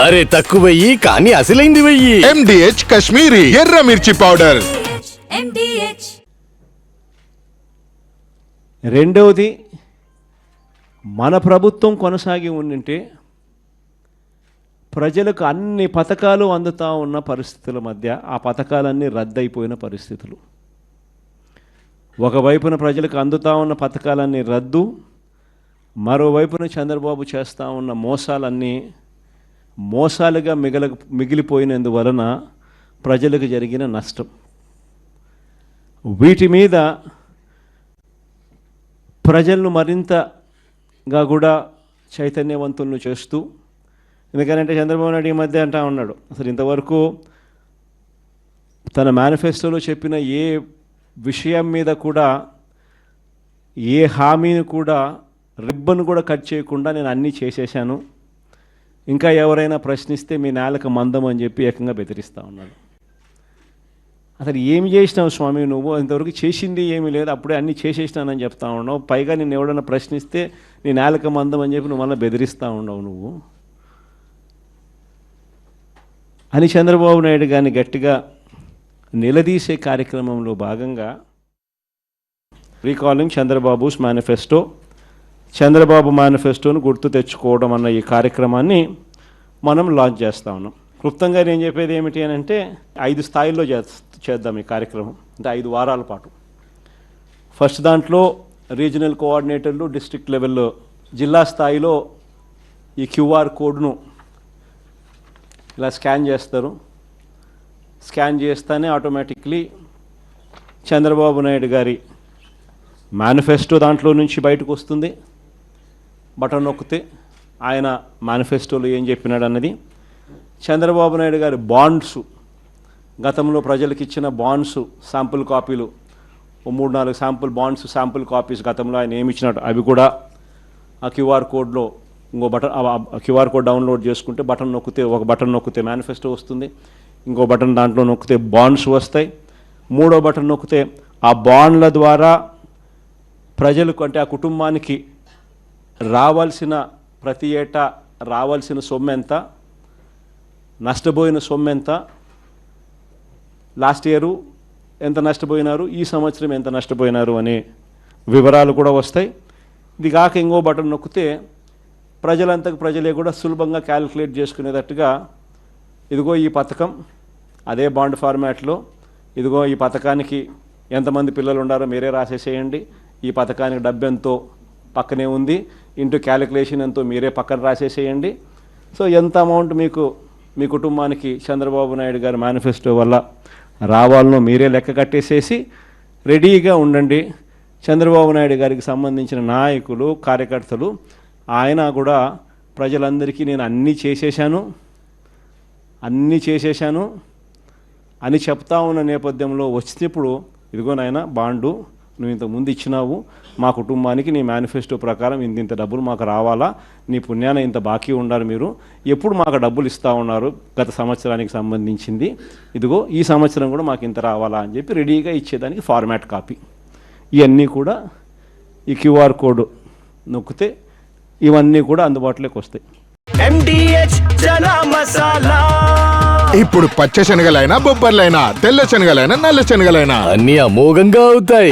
అరే తక్కువయ్యి కానీ అసలైంది వెయ్యి. MDH కాశ్మీరీ ఎర్ర మిర్చి పౌడర్. రెండవది, మన ప్రభుత్వం కొనసాగి ఉండింటే ప్రజలకు అన్ని పథకాలు అందుతూ ఉన్న పరిస్థితుల మధ్య ఆ పథకాలన్నీ రద్దయిపోయిన పరిస్థితులు. ఒకవైపున ప్రజలకు అందుతూ ఉన్న పథకాలన్నీ రద్దు, మరోవైపున చంద్రబాబు చేస్తూ ఉన్న మోసాలన్నీ మోసాలుగా మిగిలిపోయినందువలన ప్రజలకు జరిగిన నష్టం. వీటి మీద ప్రజలను మరింతగా కూడా చైతన్యవంతులను చేస్తూ, ఎందుకంటే చంద్రబాబు నాయుడు ఈ మధ్య అంటా ఉన్నాడు, అసలు ఇంతవరకు తన మేనిఫెస్టోలో చెప్పిన ఏ విషయం మీద కూడా, ఏ హామీని కూడా, రిబ్బన్ కూడా కట్ చేయకుండా నేను అన్నీ చేసేసాను, ఇంకా ఎవరైనా ప్రశ్నిస్తే మీ నేలకు మందం అని చెప్పి ఏకంగా బెదిరిస్తూ ఉన్నాడు. అసలు ఏమి చేసినావు స్వామి నువ్వు? ఇంతవరకు చేసింది ఏమీ లేదు, అప్పుడే అన్నీ చేసేసినానని చెప్తా ఉన్నావు. పైగా నేను ఎవడన్నా ప్రశ్నిస్తే నీ నేలకు మందం అని చెప్పి నువ్వు మళ్ళీ బెదిరిస్తూ ఉండవు నువ్వు అని చంద్రబాబు నాయుడు గారిని గట్టిగా నిలదీసే కార్యక్రమంలో భాగంగా రీకాలింగ్ చంద్రబాబుస్ మేనిఫెస్టో, చంద్రబాబు మేనిఫెస్టోను గుర్తు తెచ్చుకోవడం అన్న ఈ కార్యక్రమాన్ని మనం లాంచ్ చేస్తూ ఉన్నాం. క్లుప్తంగా నేను చెప్పేది ఏమిటి అని అంటే 5 స్థాయిల్లో చేద్దాం ఈ కార్యక్రమం, అంటే 5 వారాల పాటు. ఫస్ట్ దాంట్లో రీజనల్ కోఆర్డినేటర్లు డిస్ట్రిక్ట్ లెవెల్లో, జిల్లా స్థాయిలో ఈ క్యూఆర్ కోడ్ను ఇలా స్కాన్ చేస్తారు. స్కాన్ చేస్తేనే ఆటోమేటిక్లీ చంద్రబాబు నాయుడు గారి మేనిఫెస్టో దాంట్లో నుంచి బయటకు వస్తుంది. బటన్ నొక్కితే ఆయన మేనిఫెస్టోలో ఏం చెప్పినాడు అన్నది. చంద్రబాబు నాయుడు గారి బాండ్స్, గతంలో ప్రజలకు ఇచ్చిన బాండ్స్ శాంపుల్ కాపీలు, 3-4 శాంపుల్ బాండ్స్ శాంపుల్ కాపీస్ గతంలో ఆయన ఏమి ఇచ్చినాడు అవి కూడా ఆ క్యూఆర్ కోడ్లో, ఇంకో బటన్ క్యూఆర్ కోడ్ డౌన్లోడ్ చేసుకుంటే ఒక బటన్ నొక్కితే మేనిఫెస్టో వస్తుంది, ఇంకో బటన్ దాంట్లో నొక్కితే బాండ్స్ వస్తాయి, 3వ బటన్ నొక్కితే ఆ బాండ్ల ద్వారా ప్రజలకు, అంటే ఆ కుటుంబానికి రావాల్సిన, ప్రతి ఏటా రావాల్సిన సొమ్ము ఎంత, నష్టపోయిన సొమ్ము ఎంత, లాస్ట్ ఇయరు ఎంత నష్టపోయినారు, ఈ సంవత్సరం ఎంత నష్టపోయినారు అనే వివరాలు కూడా వస్తాయి. ఇది కాక ఇంకో బటన్ నొక్కితే ప్రజలే కూడా సులభంగా క్యాలిక్యులేట్ చేసుకునేటట్టుగా, ఇదిగో ఈ పథకం అదే బాండ్ ఫార్మాట్లో, ఇదిగో ఈ పథకానికి ఎంతమంది పిల్లలు ఉండారో మీరే రాసేసేయండి, ఈ పథకానికి డబ్బు ఎంతో పక్కనే ఉంది, ఇంటూ క్యాలిక్యులేషన్ ఎంతో మీరే పక్కన రాసేసేయండి. సో ఎంత అమౌంట్ మీకు మీ కుటుంబానికి చంద్రబాబు నాయుడు గారి మేనిఫెస్టో వల్ల రావాలనో మీరే లెక్క కట్టేసేసి రెడీగా ఉండండి. చంద్రబాబు నాయుడు గారికి సంబంధించిన నాయకులు, కార్యకర్తలు, ఆయన కూడా ప్రజలందరికీ నేను అన్నీ చేసేసాను అని చెప్తా ఉన్న నేపథ్యంలో వచ్చినప్పుడు, ఇదిగో నాయన బాండు నువ్వు ఇంత ముందు ఇచ్చినావు, మా కుటుంబానికి నీ మేనిఫెస్టో ప్రకారం ఇంత డబ్బులు మాకు రావాలా, నీ పుణ్యాన ఇంత బాకీ ఉండాలి, మీరు ఎప్పుడు మాకు డబ్బులు ఇస్తూ ఉన్నారు గత సంవత్సరానికి సంబంధించింది, ఇదిగో ఈ సంవత్సరం కూడా మాకు ఇంత రావాలా అని చెప్పి రెడీగా ఇచ్చేదానికి ఫార్మాట్ కాపీ. ఇవన్నీ కూడా ఈ క్యూఆర్ కోడ్ నొక్కితే ఇవన్నీ కూడా అందుబాటులోకి వస్తాయి. MDH చనా మసాలా. ఇప్పుడు పచ్చ శనగలైనా, బొబ్బర్లైనా, తెల్ల శనగలైనా, నల్ల శనగలైనా అన్ని అమోఘంగా అవుతాయి.